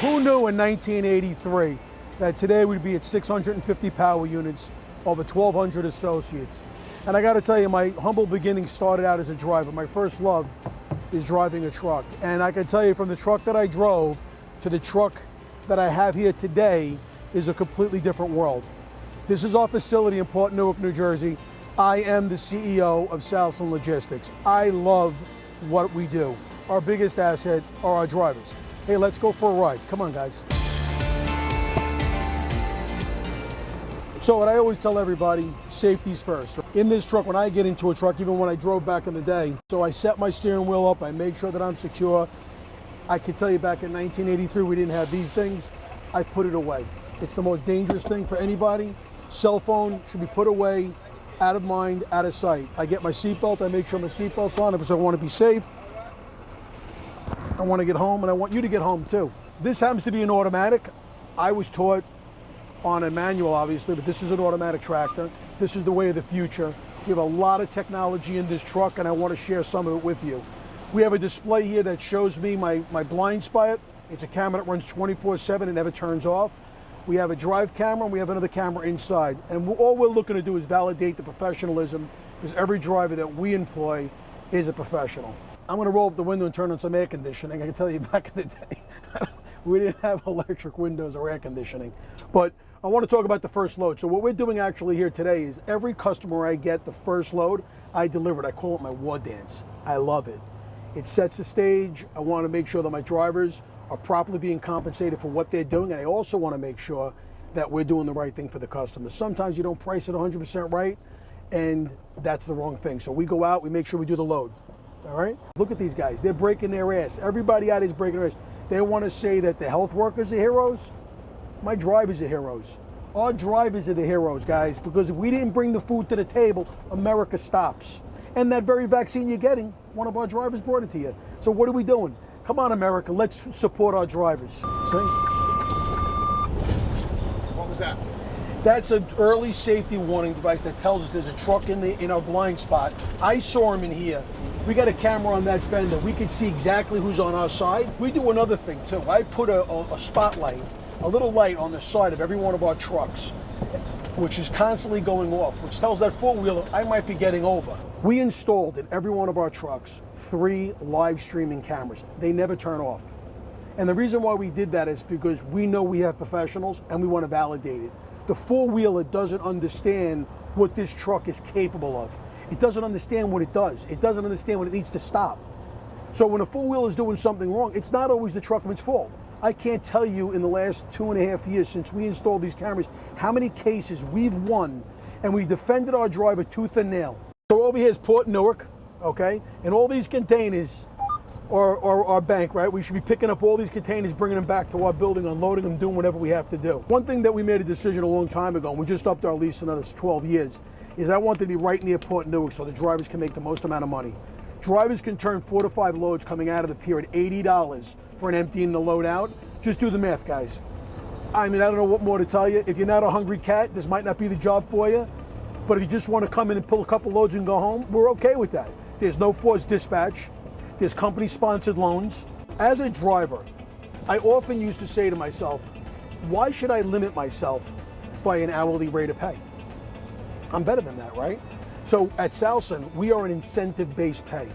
Who knew in 1983 that today we'd be at 650 power units, over 1,200 associates? And I got to tell you, my humble beginnings started out as a driver. My first love is driving a truck. And I can tell you, from the truck that I drove to the truck that I have here today is a completely different world. This is our facility in Port Newark, New Jersey. I am the CEO of Salson Logistics. I love what we do. Our biggest asset are our drivers. Hey, let's go for a ride. Come on, guys. So what I always tell everybody, safety's first. In this truck, when I get into a truck, even when I drove back in the day, so I set my steering wheel up, I make sure that I'm secure. I can tell you back in 1983, we didn't have these things. I put it away. It's the most dangerous thing for anybody. Cell phone should be put away, out of mind, out of sight. I get my seatbelt, I make sure my seatbelt's on because I want to be safe. I want to get home, and I want you to get home too. This happens to be an automatic. I was taught on a manual, obviously, but this is an automatic tractor. This is the way of the future. We have a lot of technology in this truck, and I want to share some of it with you. We have a display here that shows me my blind spot. It's a camera that runs 24/7 and never turns off. We have a drive camera, and we have another camera inside. And all we're looking to do is validate the professionalism, because every driver that we employ is a professional. I'm going to roll up the window and turn on some air conditioning. I can tell you, back in the day, we didn't have electric windows or air conditioning. But I want to talk about the first load. So what we're doing actually here today is every customer I get, the first load, I deliver it. I call it my war dance. I love it. It sets the stage. I want to make sure that my drivers are properly being compensated for what they're doing. And I also want to make sure that we're doing the right thing for the customer. Sometimes you don't price it 100% right, and that's the wrong thing. So we go out, we make sure we do the load. All right? Look at these guys. They're breaking their ass. Everybody out is breaking their ass. They want to say that the health workers are heroes. My drivers are heroes. Our drivers are the heroes, guys, because if we didn't bring the food to the table, America stops. And that very vaccine you're getting, one of our drivers brought it to you. So what are we doing? Come on, America, let's support our drivers. See? What was that? That's an early safety warning device that tells us there's a truck in our blind spot. I saw him in here. We got a camera on that fender. We can see exactly who's on our side. We do another thing too. I put a spotlight, a little light on the side of every one of our trucks, which is constantly going off, which tells that four-wheeler I might be getting over. We installed in every one of our trucks 3 live streaming cameras. They never turn off. And the reason why we did that is because we know we have professionals and we want to validate it. The four-wheeler doesn't understand what this truck is capable of. It doesn't understand what it does. It doesn't understand what it needs to stop. So when a four-wheeler is doing something wrong, it's not always the truckman's fault. I can't tell you in the last 2.5 years since we installed these cameras how many cases we've won, and we defended our driver tooth and nail. So over here is Port Newark, okay? And all these containers are our bank, right? We should be picking up all these containers, bringing them back to our building, unloading them, doing whatever we have to do. One thing that we made a decision a long time ago, and we just upped our lease another 12 years, is I want to be right near Port Newark so the drivers can make the most amount of money. Drivers can turn 4 to 5 loads coming out of the pier at $80 for an empty and a load out. Just do the math, guys. I mean, I don't know what more to tell you. If you're not a hungry cat, this might not be the job for you. But if you just want to come in and pull a couple loads and go home, we're okay with that. There's no forced dispatch. There's company-sponsored loans. As a driver, I often used to say to myself, why should I limit myself by an hourly rate of pay? I'm better than that, right? So at Salson, we are an incentive-based pay.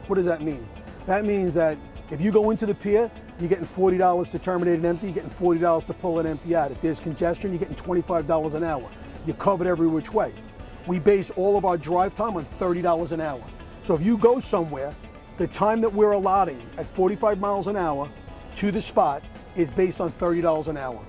What does that mean? That means that if you go into the pier, you're getting $40 to terminate an empty, you're getting $40 to pull an empty out. If there's congestion, you're getting $25 an hour. You're covered every which way. We base all of our drive time on $30 an hour. So if you go somewhere, the time that we're allotting at 45 miles an hour to the spot is based on $30 an hour.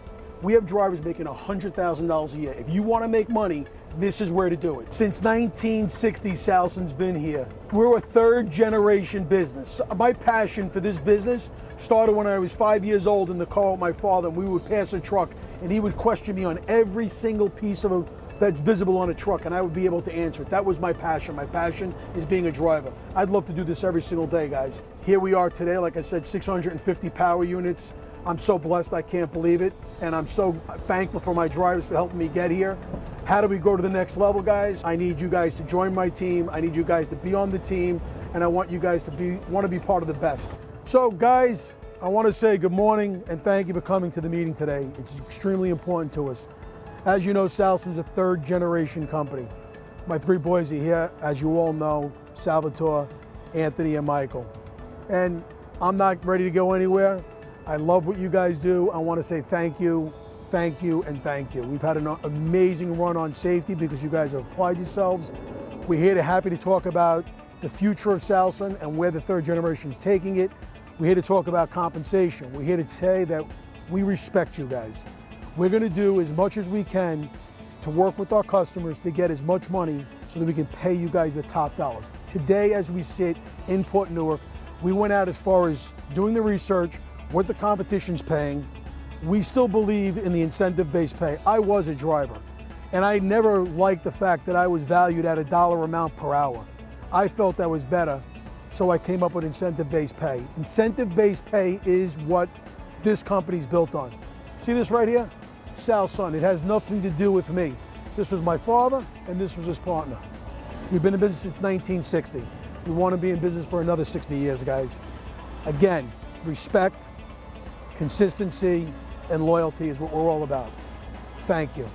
We have drivers making $100,000 a year. If you want to make money, this is where to do it. Since 1960, Salson's been here. We're a 3rd generation business. My passion for this business started when I was 5 years old in the car with my father, and we would pass a truck and he would question me on every single piece of that's visible on a truck, and I would be able to answer it. That was my passion. My passion is being a driver. I'd love to do this every single day, guys. Here we are today, like I said, 650 power units. I'm so blessed, I can't believe it. And I'm so thankful for my drivers for helping me get here. How do we go to the next level, guys? I need you guys to join my team. I need you guys to be on the team, and I want you guys to want to be part of the best. So guys, I want to say good morning and thank you for coming to the meeting today. It's extremely important to us. As you know, Salson's a third generation company. My three boys are here, as you all know, Salvatore, Anthony, and Michael. And I'm not ready to go anywhere. I love what you guys do. I want to say thank you, and thank you. We've had an amazing run on safety because you guys have applied yourselves. We're here happy to talk about the future of Salson and where the third generation is taking it. We're here to talk about compensation. We're here to say that we respect you guys. We're going to do as much as we can to work with our customers to get as much money so that we can pay you guys the top dollars. Today, as we sit in Port Newark, we went out as far as doing the research, what the competition's paying. We still believe in the incentive-based pay. I was a driver, and I never liked the fact that I was valued at a dollar amount per hour. I felt that was better, so I came up with incentive-based pay. Incentive-based pay is what this company's built on. See this right here? Salson. It has nothing to do with me. This was my father, and this was his partner. We've been in business since 1960. We want to be in business for another 60 years, guys. Again, respect, consistency, and loyalty is what we're all about. Thank you.